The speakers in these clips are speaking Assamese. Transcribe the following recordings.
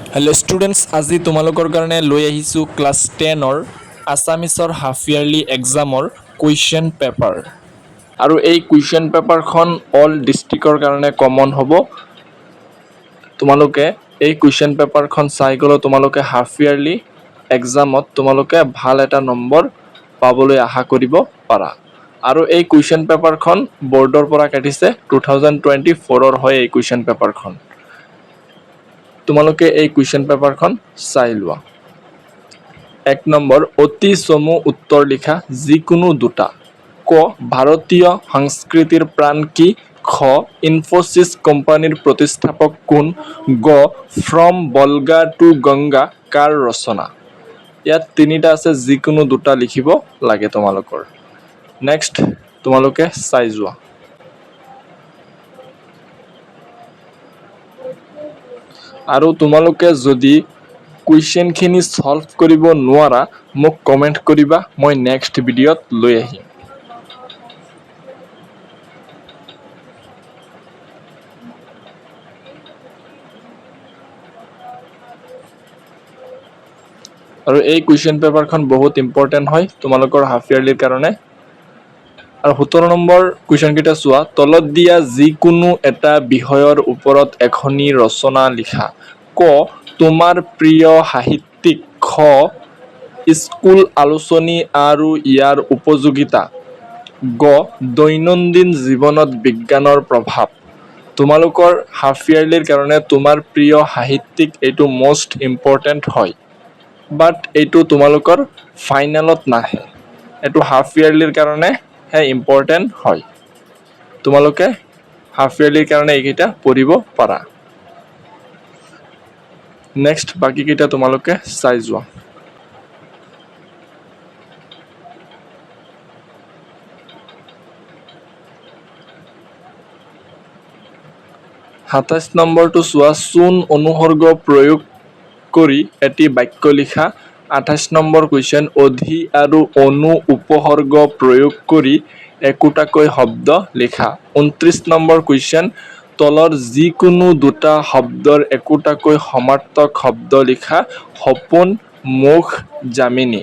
हेलो स्टूडेंट्स আজি তোমালোকৰ কাৰণে লৈ আহিছোঁ ক্লাছ 10ৰ আছামিছৰ হাফ ইয়াৰলি এক্সামৰ কুৱেশ্যন পেপাৰ আৰু এই কুৱেশ্যন পেপাৰখন অল ডিষ্ট্ৰিক্টৰ কাৰণে কমন হ'ব তোমালোকে এই কুৱেশ্যন পেপাৰখন চাই গ'লে তোমালোকে হাফ ইয়াৰলি এক্সামত তোমালোকে ভাল এটা নম্বৰ পাবলৈ আশা কৰিব পাৰা আৰু এই কুৱেশ্যন পেপাৰখন বৰ্ডৰ পৰা কাটিছে 2024ৰ হয় এই কুৱেশ্যন পেপাৰখন তোমালোকে এই কুৱেশ্যন পেপাৰখন চাই লোৱা 1 নম্বৰ অতি চমু উত্তৰ লিখা যিকোনো দুটা ক ভাৰতীয় সংস্কৃতিৰ প্ৰাণ কি খ ইনফোসিস কোম্পানীৰ প্ৰতিষ্ঠাপক কোন গ ফ্ৰম বলগা টু গংগা কাৰ ৰচনা ইয়াত তিনিটা আছে যিকোনো দুটা লিখিব লাগে তোমালোকৰ নেক্সট তোমালোকে চাই যোৱা আৰু তোমালোকে যদি কুৱেশ্যনখিনি সলভ কৰিব নোৱাৰা মোক কমেন্ট কৰিবা মই নেক্সট ভিডিঅত লৈ আহিম আৰু এই কুৱেশ্যন পেপাৰখন বহুত ইম্পৰ্টেন্ট হয় তোমালোকৰ হাফ ইয়াৰলিৰ কাৰণে আৰু 17 নম্বৰ কুৱেশ্যন কিটা চোৱা তলত দিয়া যিকোনো এটা বিষয়ৰ ওপৰত এখনি ৰচনা লিখা ক তোমাৰ প্ৰিয় সাহিত্যিক খ স্কুল আলোচনী আৰু ইয়াৰ উপযোগিতা গ দৈনন্দিন জীৱনত বিজ্ঞানৰ প্ৰভাৱ তোমালোকৰ হাফ ইয়াৰলিৰ কাৰণে তোমাৰ প্ৰিয় সাহিত্যিক এইটো মোস্ট ইম্পৰ্টেন্ট হয় বাট এইটো তোমালোকৰ ফাইনেলত নাহে এইটো হাফ ইয়াৰলিৰ কাৰণে হে ইম্পৰ্টেন্ট হয় তোমালোকে হাফ ইয়াৰলিৰ কাৰণে এইকেইটা পঢ়িব পাৰা নেক্সট বাকি কেইটা তোমালোকে চাই যোৱা 27 নম্বৰটো চোৱা চোন অনুসৰ্গ প্ৰয়োগ কৰি এটি বাক্য লিখা 28 নম্বৰ কুৱেশ্যন অধি আৰু অনু উপসৰ্গ প্ৰয়োগ কৰি একোটাকৈ শব্দ লিখা 29 নম্বৰ কুৱেশ্যন তলৰ যিকোনো দুটা শব্দৰ একোটাকৈ সমাৰ্থক শব্দ লিখা সপোন মুখ জামিনী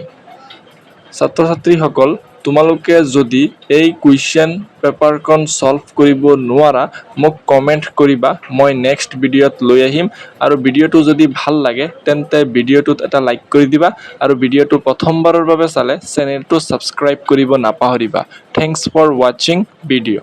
ছাত্ৰ ছাত্ৰীসকল তোমালোকে যদি এই কুৱেশ্যন পেপাৰখন সলভ কৰিব নোৱাৰা মোক কমেন্ট কৰিবা মই নেক্সট ভিডিঅত লৈ আহিম আৰু ভিডিঅটো যদি ভাল লাগে তেন্তে ভিডিঅটোত এটা লাইক কৰি দিবা আৰু ভিডিঅটো প্ৰথমবাৰৰ বাবে চালে চেনেলটো সাবস্ক্ৰাইব কৰিব নাপাহৰিবা থ্যাঙ্কস ফৰ ওয়াচিং ভিডিঅ